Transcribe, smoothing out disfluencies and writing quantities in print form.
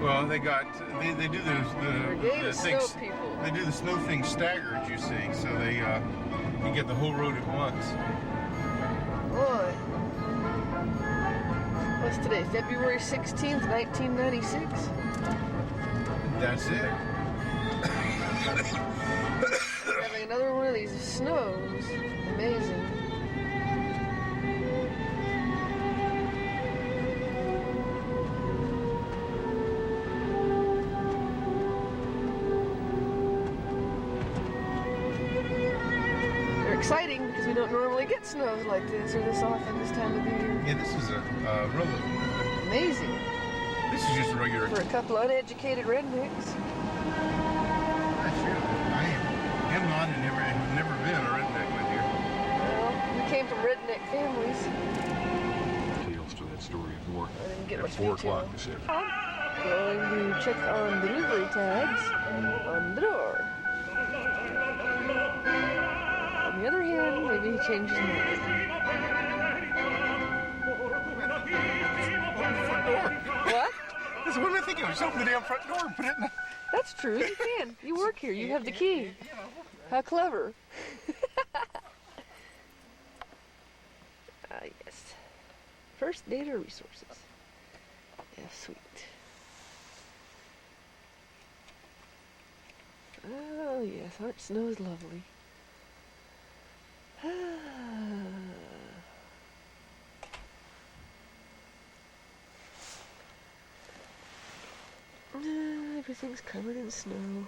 Well, they do the things. People. They do the snow thing staggered, you see, so they you get the whole road at once. Boy. What's today? February 16th, 1996? That's it. We're having another one of these snows. Amazing. They're exciting because we don't normally get snows like this or this often this time of the year. Yeah, this is a real Amazing. This is just a regular. For a couple of uneducated rednecks. I am not and have never been a redneck with you. Well, we came from redneck families. Details to that story at more I didn't get at much 4 o'clock this detail. afternoon. Going to check on delivery tags on the door. On the other hand, maybe he changed his mind. What? That's what am I thinking of? Just open the damn front door and put it in the... That's true, you can. You work here, you have the key. How clever. Ah, yes. First data resources. Yeah, sweet. Oh, yes, aren't snows lovely? Everything's covered in snow.